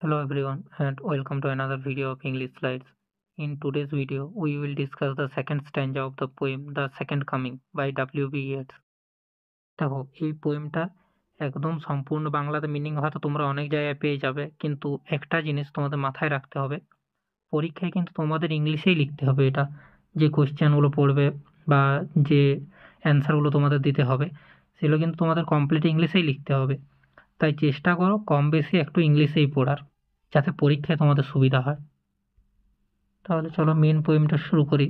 Hello everyone and welcome to another video of English slides. In today's video, we will discuss the second stanza of the poem The Second Coming by W.B. Yeats. দেখো এই পোয়েমটা একদম সম্পূর্ণ বাংলাতে meaning হয়তো তোমরা অনেক জায়গায় পেয়ে যাবে, কিন্তু একটা জিনিস তোমাদের মাথায় রাখতে হবে, পরীক্ষায় কিন্তু তোমাদের ইংলিশেই লিখতে হবে। এটা যে কোয়েশ্চেনগুলো পড়বে বা যে অ্যান্সারগুলো তোমাদের দিতে হবে সেগুলো কিন্তু তোমাদের কমপ্লিট ইংলিশেই লিখতে হবে। তাই চেষ্টা করো কম বেশি একটু ইংলিশেই পড়ার, যাতে পরীক্ষায় তোমাদের সুবিধা হয়। তাহলে চলো মেন পোয়েমটা শুরু করি,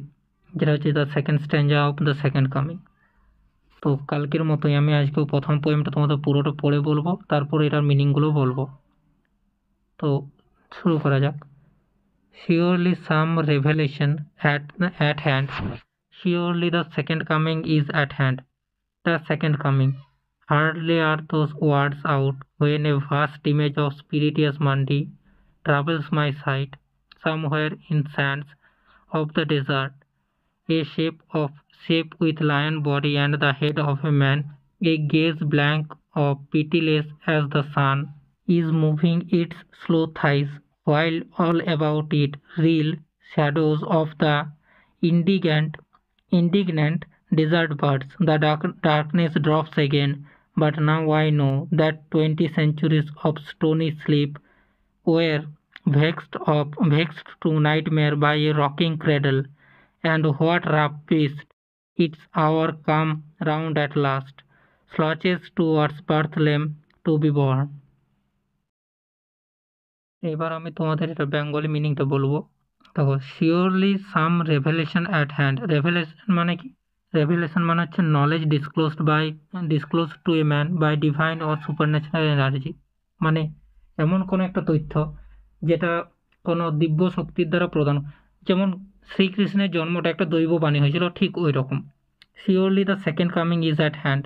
যেটা হচ্ছে the second stanza of the second coming. তো কালকের মতোই আমি আজকেও প্রথম পোয়েমটা তোমাদের পুরোটা পড়ে বলবো, তারপর এটার মিনিংগুলো বলবো। তো শুরু করা যাক। Surely some revelation at hand, surely the second coming is at hand. The second coming. Hardly are those words out when a vast image of spirituous Mandi troubles my sight. Somewhere in sands of the desert, a shape with lion body and the head of a man, a gaze blank of pitiless as the sun, is moving its slow thighs, while all about it reel shadows of the indignant desert birds. The darkness drops again, but now I know that 20 centuries of stony sleep were vexed to nightmare by a rocking cradle, and what rough beast, its hour come round at last, slouches towards Bethlehem to be born. এবার আমি তোমাদের এটা Bengali মিনিংটা বলবো। দেখো, surely some revelation at hand. Revelation মানে কি? Revelation মানে হচ্ছে knowledge disclose to a man by divine or supernatural energy. মানে এমন কোনো একটা তথ্য যেটা কোনো দিব্য শক্তির দ্বারা প্রদান, যেমন শ্রীকৃষ্ণের জন্মটা একটা দৈব বাণী হয়েছিল, ঠিক ওই রকম। Surely the second coming is at hand,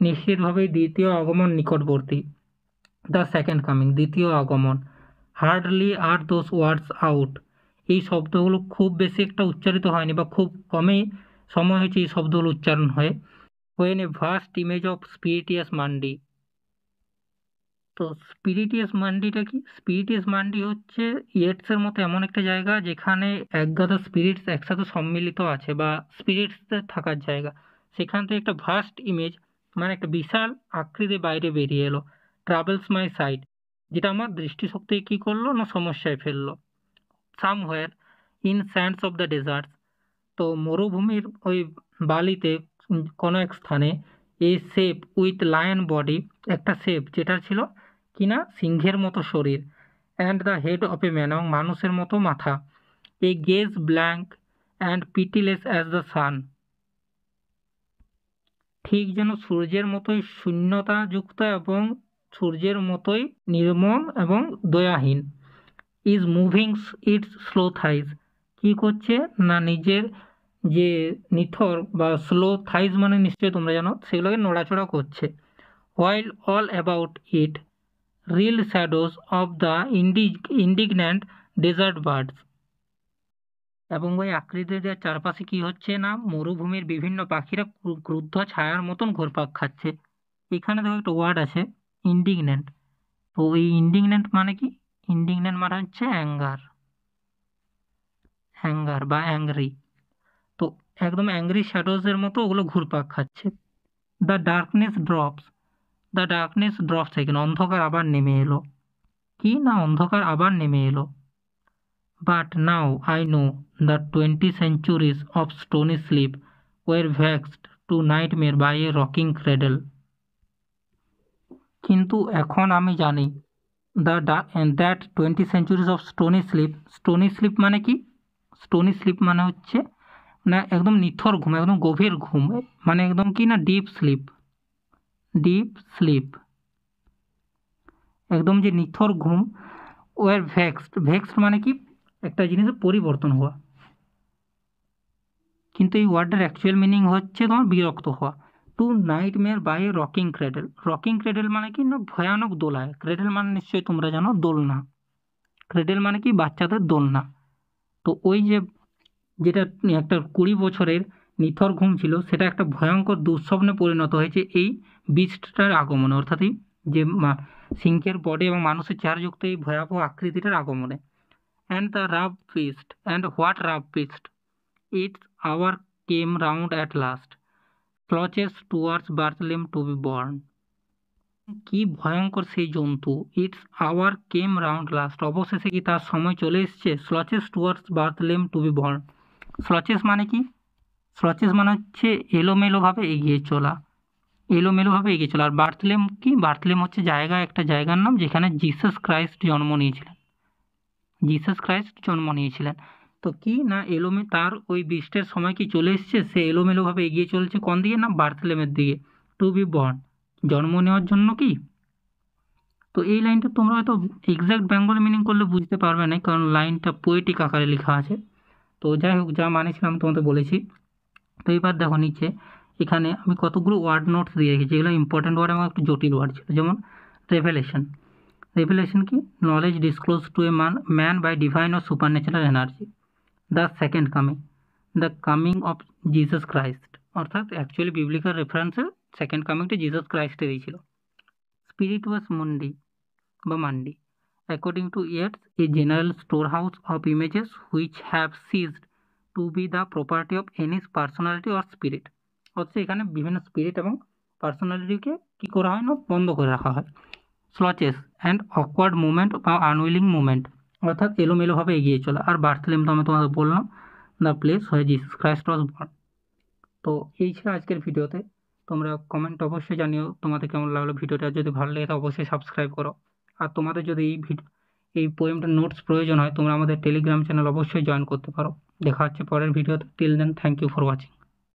নিশ্চিতভাবেই দ্বিতীয় আগমন নিকটবর্তী। দ্য সেকেন্ড কামিং, দ্বিতীয় আগমন। Hardly are those words out, এই শব্দগুলো খুব বেশি একটা উচ্চারিত হয়নি বা খুব কমই সময় হয়েছে এই শব্দগুলো উচ্চারণ হয়ে। When a vast image of Spiritus Mundi. তো স্পিরিটিয়াস মান্ডিটা কি? স্পিরিটিয়াস মান্ডি হচ্ছে ইয়েটসের মতো এমন একটা জায়গা যেখানে একগাদা স্পিরিটস একসাথে সম্মিলিত আছে বা স্পিরিটসদের থাকার জায়গা। সেখান থেকে একটা ভাস্ট ইমেজ মানে একটা বিশাল আকৃতি বাইরে বেরিয়ে এলো। ট্রাভেলস মাই সাইট, যেটা আমার দৃষ্টিশক্তিকে কী করলো না সমস্যায় ফেললো। Somewhere in sands of the deserts, তো মরুভূমির ওই বালিতে কোনো এক স্থানে a shape with lion body, একটা শেপ যেটা ছিল কিনা সিংহের মতো শরীর, and the head of a man, এবং মানুষের মতো মাথা, a gaze blank and pitiless as the sun, ঠিক যেন সূর্যের মতোই শূন্যতাযুক্ত এবং সূর্যের মতোই নির্মম এবং দয়াহীন। Is moving its slow thighs, কী করছে না নিজের যে নিথর বা স্লো থাইজ মানে নিশ্চয়ই তোমরা জানো, সেগুলোকে নড়াচড়া করছে। While all about it reel shadows of the indignant desert birds, এবং ওই আকৃতিদের চারপাশে কি হচ্ছে না মরুভূমির বিভিন্ন পাখিরা ক্রুদ্ধ ছায়ার মতন ঘুরপাক খাচ্ছে। এখানে দেখো একটা ওয়ার্ড আছে ইন্ডিগন্যান্ট। তো এই ইন্ডিগন্যান্ট মানে কি? ইন্ডিগন্যান্ট মানে হচ্ছে অ্যাঙ্গার বা অ্যাংরি। তো একদম অ্যাংরি শ্যাডোজের মতো ওগুলো ঘুরপাক খাচ্ছে। দ্য ডার্কনেস ড্রপস এখানে অন্ধকার আবার নেমে এলো। কি না অন্ধকার আবার নেমে এলো। But now I know the 20 centuries of stony sleep were vexed to nightmare by a rocking cradle. কিন্তু এখন আমি জানি that 20 centuries of stony sleep মানে কি? স্টোনি স্লিপ মানে হচ্ছে না একদম নিথর ঘুম, একদম গভীর ঘুম, মানে একদম কি না ডিপ স্লিপ, একদম যে নিথর ঘুম। ওয়ার ভেক্সড মানে কি? একটা জিনিসের পরিবর্তন হওয়া, কিন্তু এই ওয়ার্ডটার অ্যাকচুয়াল মিনিং হচ্ছে তোমার বিরক্ত হওয়া। To nightmare by a rocking cradle মানে কি না ভয়ানক দোলায়। ক্রেডেল মানে নিশ্চয়ই তোমরা জানো দোলনা। ক্রেডেল মানে কি? বাচ্চাদের দোলনা। তো ওই যে যেটা একটা 20 বছরের নিথর ঘুম ছিল, সেটা একটা ভয়ঙ্কর দুঃস্বপ্নে পরিণত হয়েছে এই বিস্টটার আগমনে, অর্থাৎ এই যে সিংহের বডি এবং মানুষের চেহারাযুক্ত এই ভয়াবহ আকৃতিটার আগমনে। And the rough beast, and what rough beast, its hour came round at last, slouches towards Bethlehem to be born. কি ভয়ঙ্কর সেই জন্তু! Its hour came round last, অবশেষে কি তার সময় চলে এসছে। Slouches towards Bethlehem to be born, slouches মানে কি? স্লচেস মানে হচ্ছে এলোমেলোভাবে এগিয়ে চলা, এলোমেলোভাবে এগিয়ে চলা। আর বার্থলেম কি? বার্থলেম হচ্ছে জায়গা, একটা জায়গার নাম যেখানে জিসাস ক্রাইস্ট জন্ম নিয়েছিলেন, জিসাস ক্রাইস্ট জন্ম নিয়েছিলেন। তো কি না তার ওই বৃষ্টের সময় কি চলে এসছে, সে এলোমেলোভাবে এগিয়ে চলছে কোন দিকে? না বার্থলেমের দিকে। টু বি বর্ন, জন্ম নেওয়ার জন্য কি? তো এই লাইনটা তোমরা হয়তো এক্সাক্ট বেঙ্গলি মিনিং করলে বুঝতে পারবে না, কারণ লাইনটা পোয়েটিক আকারে লেখা আছে। তো যাই হোক, যা মানেছিলাম তোমাদের বলেছি। তো এবার দেখো নিচে এখানে আমি কতগুলো ওয়ার্ড নোটস দিয়ে রেখেছি, যেগুলো ইম্পর্টেন্ট ওয়ার্ড এবং একটু জটিল ওয়ার্ড ছিল। যেমন রেভেলেশন, রেভেলেশন কি? Knowledge disclose to a man by divine or supernatural energy. The second coming, the coming of Jesus Christ, অর্থাৎ অ্যাকচুয়ালি বিবলিক্যাল রেফারেন্সে সেকেন্ড কামিংটা জিসাস ক্রাইস্টে দিয়েছিল। স্পিরিটুয়াস মুন্ডি বা মান্ডি, according to Yeats a general storehouse of images which have ceased to be the property of any personality or spirit. অর্থাৎ এখানে বিভিন্ন স্পিরিট এবং পার্সোনালিটিকে কী করা হয় না, বন্ধ করে রাখা হয়। স্লচেস অ্যান্ড অকওয়ার্ড মুভমেন্ট বা আনউইলিং মুভমেন্ট, অর্থাৎ এলোমেলোভাবে এগিয়ে চলা। আর বার্থলেম তো আমি তোমাদের বললাম, দ্য প্লেস হয়ে জিসাস ক্রাইস্ট ওয়াজ বর্ন। তো এই ছিল আজকের ভিডিওতে। তোমরা কমেন্ট অবশ্যই জানিও তোমাদের কেমন লাগলো ভিডিওটা। যদি ভালো লাগে তো অবশ্যই সাবস্ক্রাইব করো। আর তোমাদের যদি এই পোয়েমটার নোটস প্রয়োজন হয়, তোমরা আমাদের টেলিগ্রাম চ্যানেল অবশ্যই জয়েন করতে পারো। দেখা হচ্ছে পরের ভিডিওতে। Till then, thank you for watching.